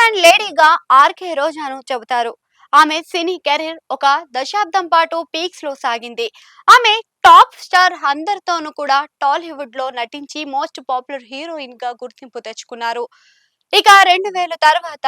Iron లేడీగా RK రోజాను చెబుతారు. ఆమె సినీ career ఒక దశాబ్దం పాటు పీక్స్ లో సాగింది. ఆమె టాప్ స్టార్ అందరితోనూ కూడా టాలీవుడ్ లో నటించి మోస్ట్ పాపులర్ హీరోయిన్ గా గుర్తింపు తెచ్చుకున్నారు. ఇక 2000 తర్వాత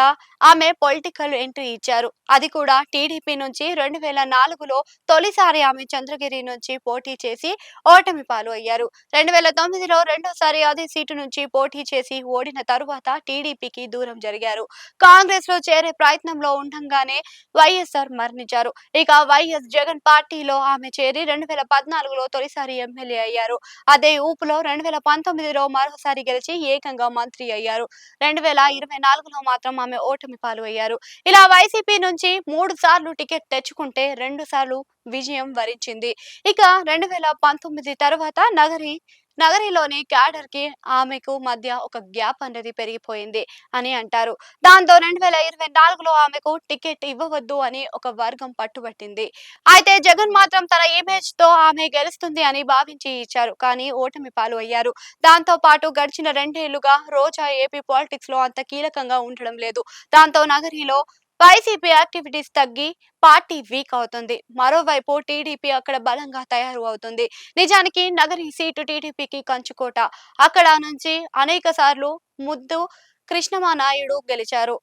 ఆమె పొలిటికల్ ఎంట్రీ ఇచ్చారు. అది కూడా టీడీపీ నుంచి 2004లో తొలిసారి ఆమె చంద్రగిరి నుంచి పోటీ చేసి ఓటమి పాలు అయ్యారు. 2009లో రెండోసారి అదే సీటు నుంచి పోటీ చేసి ఓడిన తరువాత టీడీపీకి దూరం జరిగారు. కాంగ్రెస్ లో చేరే ప్రయత్నంలో ఉండంగానే వైఎస్ఆర్ మరణించారు. ఇక వైఎస్ జగన్ పార్టీలో ఆమె చేరి 2014లో తొలిసారి ఎమ్మెల్యే అయ్యారు. అదే ఊపులో 2019లో మరోసారి గెలిచి ఏకంగా మంత్రి అయ్యారు. 2024లో మాత్రం ఆమె ఓటమి పాలు అయ్యారు. ఇలా వైసీపీ నుంచి 3 సార్లు టికెట్ తెచ్చుకుంటే 2 సార్లు విజయం వరించింది. ఇక 2019 తర్వాత నగరిలోని క్యాడర్ కి ఆమెకు మధ్య ఒక గ్యాప్ అనేది పెరిగిపోయింది అని అంటారు. దాంతో 2024లో ఆమెకు టికెట్ ఇవ్వవద్దు అని ఒక వర్గం పట్టుబట్టింది. అయితే జగన్ మాత్రం తన ఇమేజ్ తో ఆమె గెలుస్తుంది అని భావించి ఇచ్చారు. కానీ ఓటమి పాలు అయ్యారు. దాంతో పాటు గడిచిన 2 ఏళ్లుగా రోజా ఏపీ పాలిటిక్స్ లో అంత కీలకంగా ఉండడం లేదు. దాంతో నగరిలో వైసీపీ యాక్టివిటీస్ తగ్గి పార్టీ వీక్ అవుతుంది. మరోవైపు టీడీపీ అక్కడ బలంగా తయారు అవుతుంది. నిజానికి నగరి సీటు టీడీపీకి కంచుకోట. అక్కడ నుంచి అనేక సార్లు ముద్దు కృష్ణమానాయుడు గెలిచారు.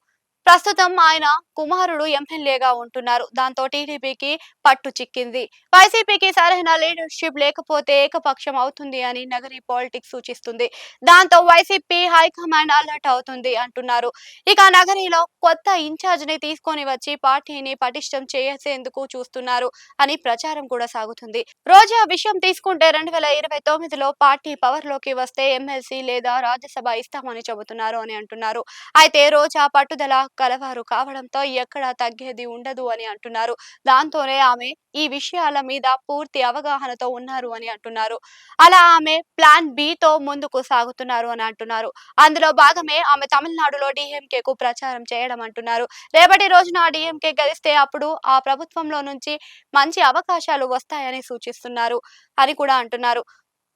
ప్రస్తుతం ఆయన కుమారుడు ఎమ్మెల్యేగా ఉంటున్నారు. దాంతో టీడీపీకి పట్టు చిక్కింది. వైసీపీకి సరైన లీడర్షిప్ లేకపోతే ఏకపక్షం అవుతుంది అని నగరి పాలిటిక్స్ సూచిస్తుంది. దాంతో వైసీపీ హైకమాండ్ అలర్ట్ అవుతుంది అంటున్నారు. ఇక నగరిలో కొత్త ఇన్ఛార్జ్ ని తీసుకొని వచ్చి పార్టీని పటిష్టం చేసేందుకు చూస్తున్నారు అని ప్రచారం కూడా సాగుతుంది. రోజా విషయం తీసుకుంటే 2029లో పార్టీ పవర్ లోకి వస్తే ఎమ్మెల్సీ లేదా రాజ్యసభ ఇస్తామని చెబుతున్నారు అని అంటున్నారు. అయితే రోజా పట్టుదల కలవారు కావడంతో ఎక్కడా తగ్గేది ఉండదు అని అంటున్నారు. దాంతోనే ఆమె ఈ విషయాల మీద పూర్తి అవగాహనతో ఉన్నారు అని అంటున్నారు. అలా ఆమె ప్లాన్ బి తో ముందుకు సాగుతున్నారు అని అంటున్నారు. అందులో భాగమే ఆమె తమిళనాడులో డీఎంకేకు ప్రచారం చేయడం అంటున్నారు. రేపటి రోజున డీఎంకే గెలిస్తే అప్పుడు ఆ ప్రభుత్వంలో నుంచి మంచి అవకాశాలు వస్తాయని సూచిస్తున్నారు అని కూడా అంటున్నారు.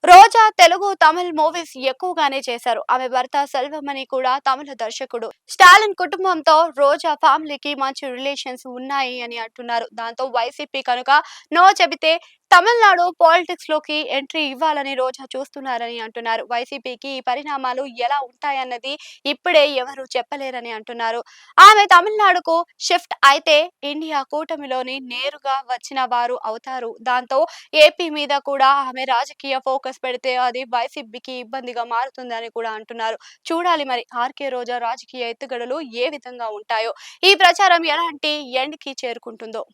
రోజా తెలుగు, తమిళ్ మూవీస్ ఎక్కువగానే చేశారు. ఆమె భర్త సెల్వమణి కూడా తమిళ దర్శకుడు. స్టాలిన్ కుటుంబంతో రోజా ఫ్యామిలీకి మంచి రిలేషన్స్ ఉన్నాయి అని అంటున్నారు. దాంతో వైసీపీ కనుక నో చెబితే తమిళనాడు పాలిటిక్స్ లోకి ఎంట్రీ ఇవ్వాలని రోజా చూస్తున్నారని అంటున్నారు. వైసీపీకి ఈ పరిణామాలు ఎలా ఉంటాయన్నది ఇప్పుడే ఎవరు చెప్పలేరని అంటున్నారు. ఆమె తమిళనాడుకు షిఫ్ట్ అయితే ఇండియా కూటమిలోని నేరుగా వచ్చిన వారు అవుతారు. దాంతో ఏపీ మీద కూడా ఆమె రాజకీయ ఫోకస్ పెడితే అది వైసీపీకి ఇబ్బందిగా మారుతుందని కూడా అంటున్నారు. చూడాలి మరి ఆర్కే రోజా రాజకీయ ఎత్తుగడలు ఏ విధంగా ఉంటాయో. ఈ ప్రచారం ఎలాంటి ఎండ్ కి చేరుకుంటుందో.